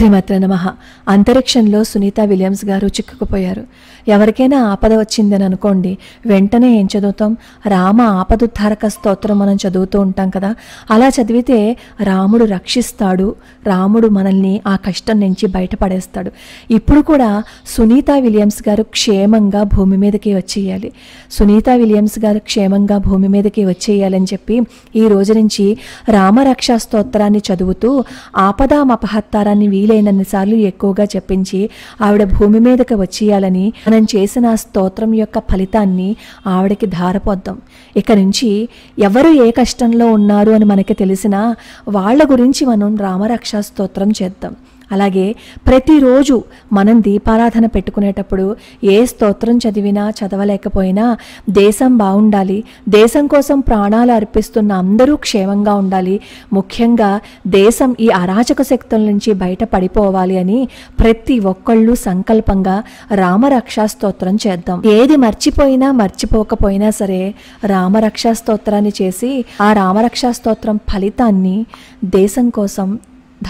శ్రీమాత్రే నమః. అంతరిక్షంలో సునీత విలియమ్స్ గారు చిక్కుకుపోయారు. ఎవరికైనా ఆపద వచ్చిందని అనుకోండి, వెంటనే ఏం చదువుతాం? రామ ఆపదుద్ధారక స్తోత్రం మనం చదువుతూ ఉంటాం కదా. అలా చదివితే రాముడు రక్షిస్తాడు, రాముడు మనల్ని ఆ కష్టం నుంచి బయటపడేస్తాడు. ఇప్పుడు కూడా సునీత విలియమ్స్ గారు క్షేమంగా భూమి మీదకి వచ్చేయాలి. సునీత విలియమ్స్ గారు క్షేమంగా భూమి మీదకి వచ్చేయాలని చెప్పి ఈ రోజు నుంచి రామరక్షా స్తోత్రాన్ని చదువుతూ ఆపదామపహత్తారాన్ని వీలైనన్నిసార్లు ఎక్కువగా చెప్పించి ఆవిడ భూమి మీదకి వచ్చేయాలని మనం చేసిన స్తోత్రం యొక్క ఫలితాన్ని ఆవిడకి ధారపోద్దాం. ఇక నుంచి ఎవరు ఏ కష్టంలో ఉన్నారు అని మనకి తెలిసినా వాళ్ళ గురించి మనం రామరక్షా స్తోత్రం చేద్దాం. అలాగే ప్రతిరోజు మనం దీపారాధన పెట్టుకునేటప్పుడు ఏ స్తోత్రం చదివినా చదవలేకపోయినా దేశం బాగుండాలి, దేశం కోసం ప్రాణాలు అర్పిస్తున్న అందరూ క్షేమంగా ఉండాలి, ముఖ్యంగా దేశం ఈ అరాచక శక్తుల నుంచి బయట పడిపోవాలి అని ప్రతి ఒక్కళ్ళు సంకల్పంగా రామరక్షా స్తోత్రం చేద్దాం. ఏది మర్చిపోకపోయినా సరే రామరక్షా స్తోత్రాన్ని చేసి ఆ రామరక్షా స్తోత్రం ఫలితాన్ని దేశం కోసం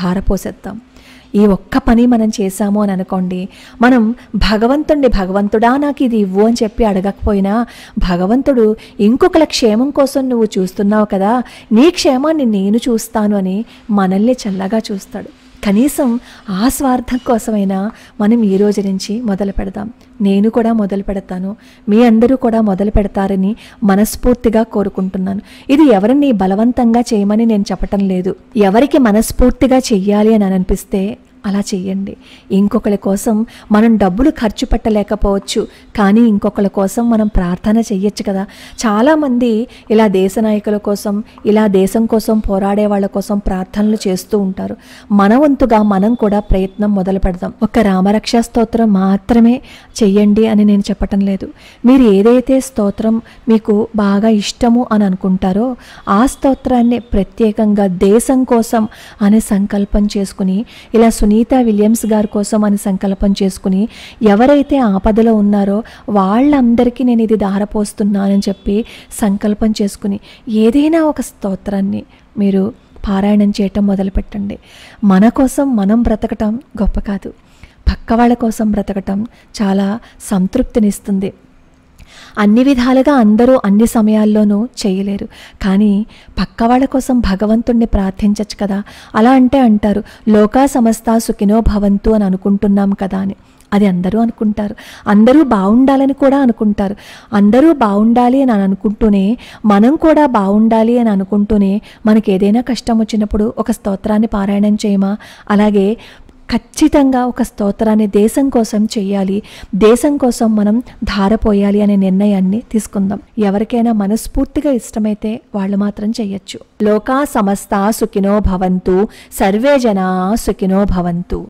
ధారపోసేద్దాం. ఈ ఒక్క పని మనం చేశాము అని అనుకోండి, మనం భగవంతుడా నాకు ఇది ఇవ్వు అని చెప్పి అడగకపోయినా భగవంతుడు ఇంకొకళ్ళ క్షేమం కోసం నువ్వు చూస్తున్నావు కదా, నీ క్షేమాన్ని నేను చూస్తాను అని మనల్ని చల్లగా చూస్తాడు. కనీసం ఆ స్వార్థం కోసమైనా మనం ఈ రోజు నుంచి మొదలు పెడదాం. నేను కూడా మొదలు పెడతాను, మీ అందరూ కూడా మొదలు పెడతారని మనస్ఫూర్తిగా కోరుకుంటున్నాను. ఇది ఎవరిని బలవంతంగా చేయమని నేను చెప్పటం లేదు. ఎవరికి మనస్ఫూర్తిగా చెయ్యాలి అని అనిపిస్తే అలా చెయ్యండి. ఇంకొకరి కోసం మనం డబ్బులు ఖర్చు పెట్టలేకపోవచ్చు, కానీ ఇంకొకరి కోసం మనం ప్రార్థన చెయ్యొచ్చు కదా. చాలామంది ఇలా దేశ నాయకుల కోసం, ఇలా దేశం కోసం పోరాడే వాళ్ళ కోసం ప్రార్థనలు చేస్తూ ఉంటారు. మన వంతుగా మనం కూడా ప్రయత్నం మొదలు పెడదాం. ఒక రామరక్షా స్తోత్రం మాత్రమే చెయ్యండి అని నేను చెప్పటం లేదు. మీరు ఏదైతే స్తోత్రం మీకు బాగా ఇష్టము అని అనుకుంటారో ఆ స్తోత్రాన్ని ప్రత్యేకంగా దేశం కోసం అనే సంకల్పం చేసుకుని, ఇలా సునీత విలియమ్స్ గారి కోసం అని సంకల్పం చేసుకుని, ఎవరైతే ఆపదలో ఉన్నారో వాళ్ళందరికీ నేను ఇది ధారపోస్తున్నానని చెప్పి సంకల్పం చేసుకుని ఏదైనా ఒక స్తోత్రాన్ని మీరు పారాయణం చేయటం మొదలుపెట్టండి. మన కోసం మనం బ్రతకటం గొప్ప కాదు, పక్క వాళ్ళ కోసం బ్రతకటం చాలా సంతృప్తినిస్తుంది. అన్ని విధాలుగా అందరూ అన్ని సమయాల్లోనూ చేయలేరు, కానీ పక్క వాళ్ళ కోసం భగవంతుణ్ణి ప్రార్థించచ్చు కదా. అలా అంటే అంటారు, లోకా సమస్త సుఖినో భవంతు అని అనుకుంటున్నాం కదా అని. అది అందరూ అనుకుంటారు, అందరూ బాగుండాలని కూడా అనుకుంటారు. అందరూ బాగుండాలి అని అనుకుంటూనే మనం కూడా బాగుండాలి అని అనుకుంటూనే మనకి ఏదైనా కష్టం వచ్చినప్పుడు ఒక స్తోత్రాన్ని పారాయణం చేయమా? అలాగే ఖచ్చితంగా ఒక స్తోత్రాన్ని దేశం కోసం చెయ్యాలి, దేశం కోసం మనం ధారపోయాలి అనే నిర్ణయాన్ని తీసుకుందాం. ఎవరికైనా మనస్ఫూర్తిగా ఇష్టమైతే వాళ్ళు మాత్రం చెయ్యొచ్చు. లోకా సమస్త సుఖినో భవంతు, సర్వే జనా సుఖినో భవంతు.